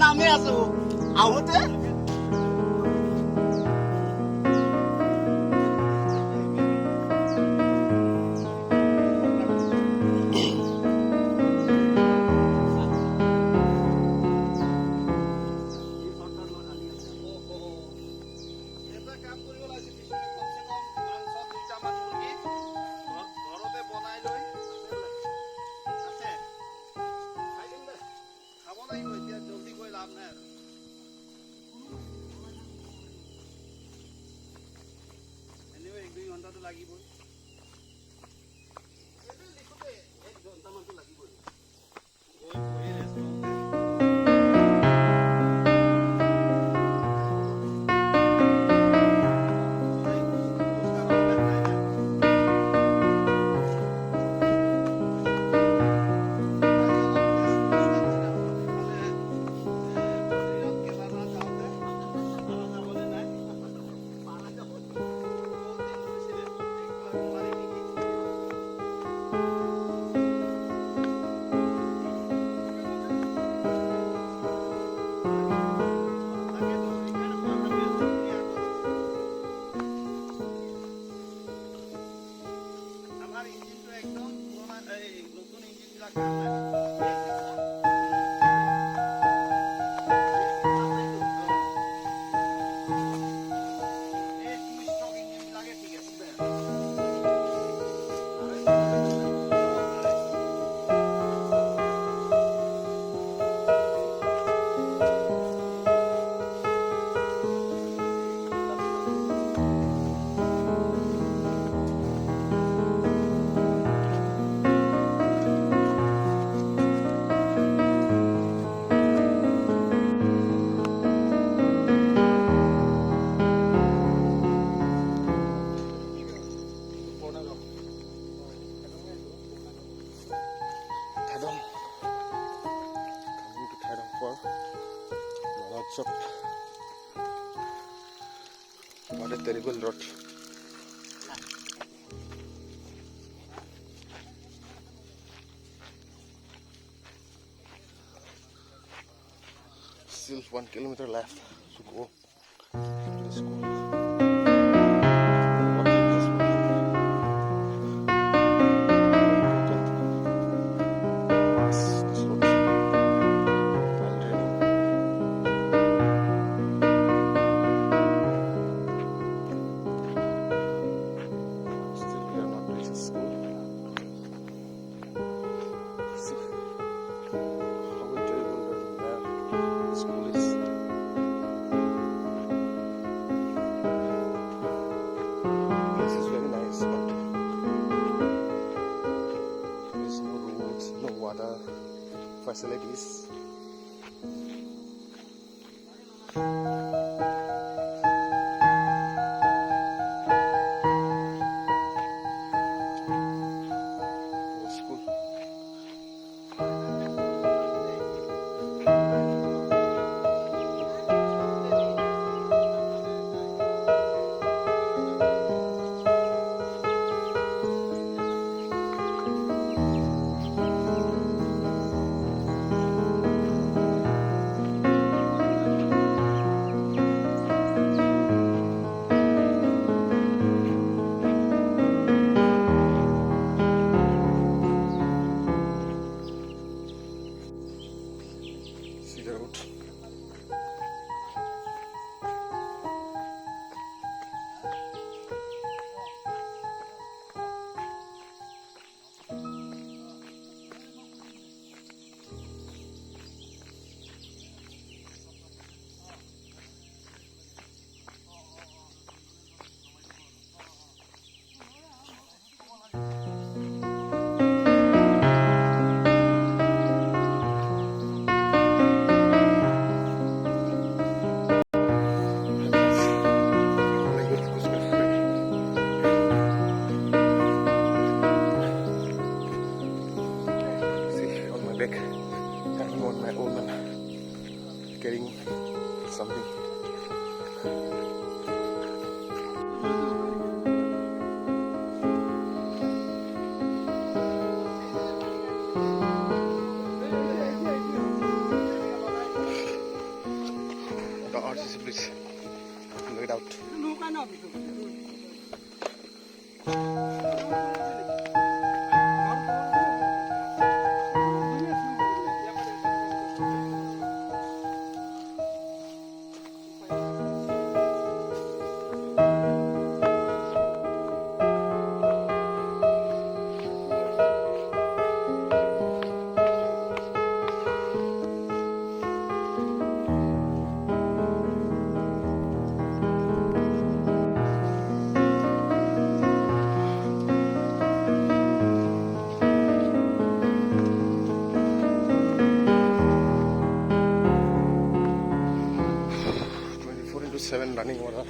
নামে আছো আহোতে লাগিবই What a terrible road. Still 1 kilometer left to go to the school. Facilities. School. Getting something. running water.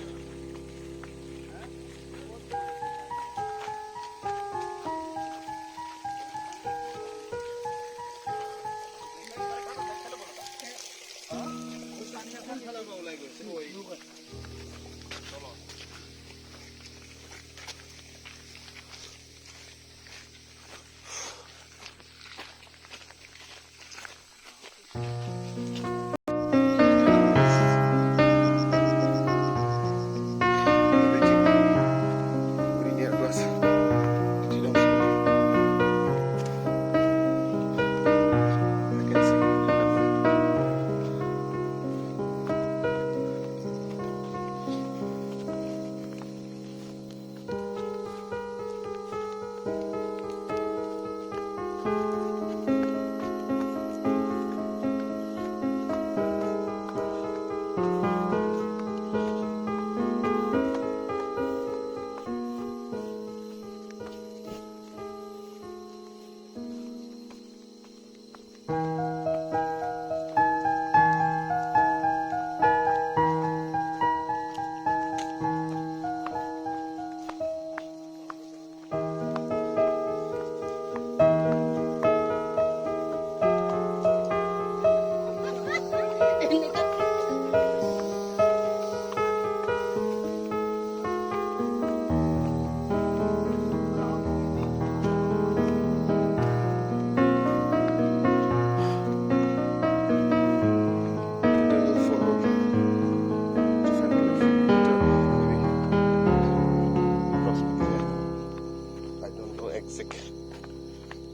Exact.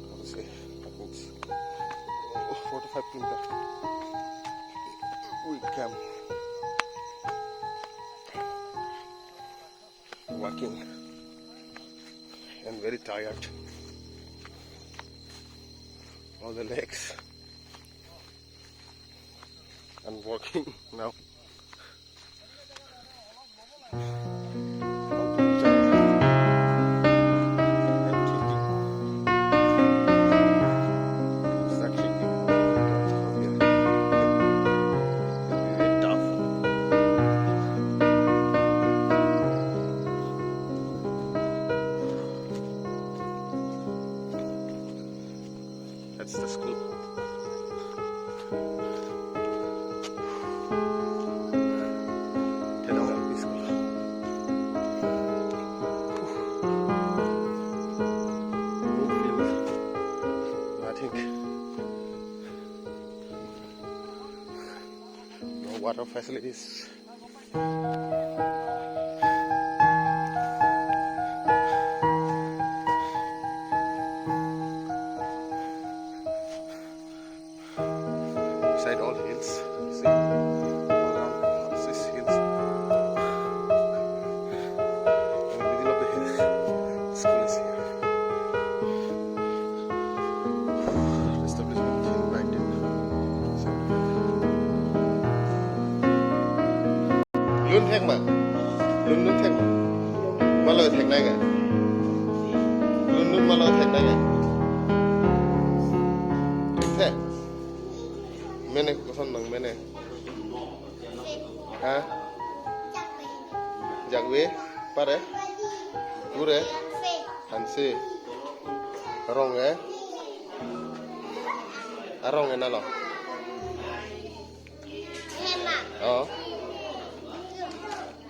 How to say? That means 4 to 5 kilometers. We come walking and very tired. All the legs and walking now. That's the school. Tedong LP School. No field. Nothing. No water facilities. Beside all hills, see, all around these hills. In the middle of the hill, school is here. Establishment in 1975. Luôn thèn mà, luôn thèn mà lời thèn này kìa, luôn mà lời thèn này kìa. Thế. Mene kosan nang mene. Ha? Jagwe, pare? Gure? Hanse. Rong Arong nalo. Oh.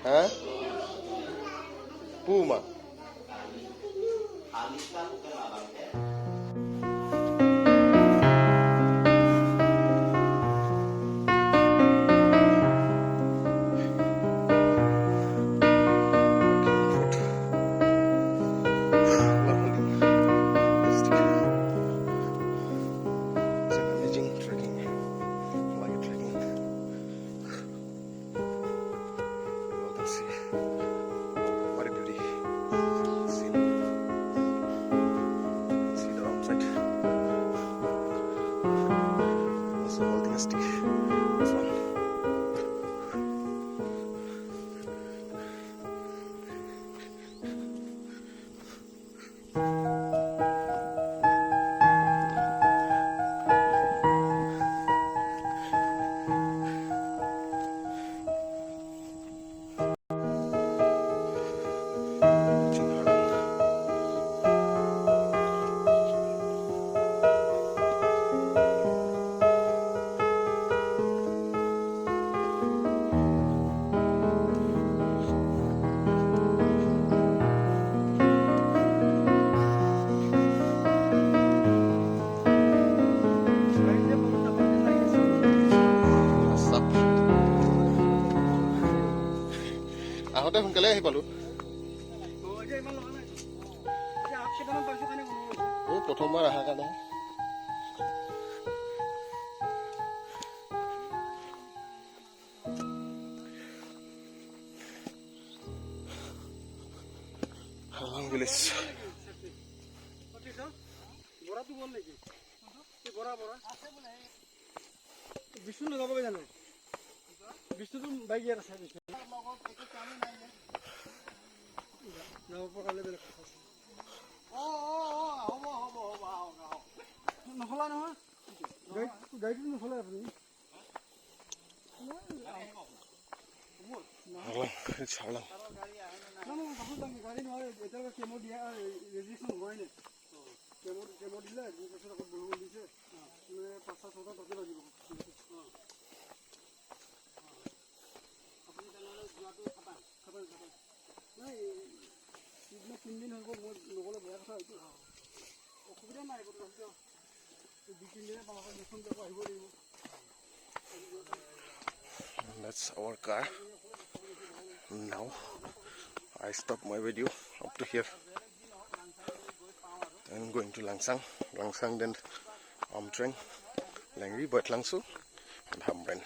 Ha? Puma. আহোঁতে সোনকালে আহি পালোঁ। এই প্ৰথমবাৰ অহাৰ কাৰণে হালাং village. Vishnu নাযাবগৈ জানো? বিষ্ণুটো bike ইয়াত আছে। যাব পৰা হ'লে বেলেগ কথা। নচলা নহয়, গাড়ীটো নচলাই আপুনি। হালাং গাড়ী নহয়, এতিয়ালৈকে কেমো দিয়া ৰেজিষ্ট্ৰেশ্যন হোৱাই নাই। কেমো দিলে 2 বছৰ আগত বৰষুণ দিছে, মানে 5-6টা টকা লাগিব। আপুনি তেনেহ'লে যোৱাটো খাটাং নাই। 3 দিন হৈ গ'ল, মই নগ'লে বেয়া কথা এইটো। অসুবিধা নাই, 2-3 দিনে পাছত দেখোন যাব আহিব লাগিব। That's our car. Now I stop my video up to here. I'm going to Langsang. Langsang then Amtreng, Langri, but Langsu and Hamren.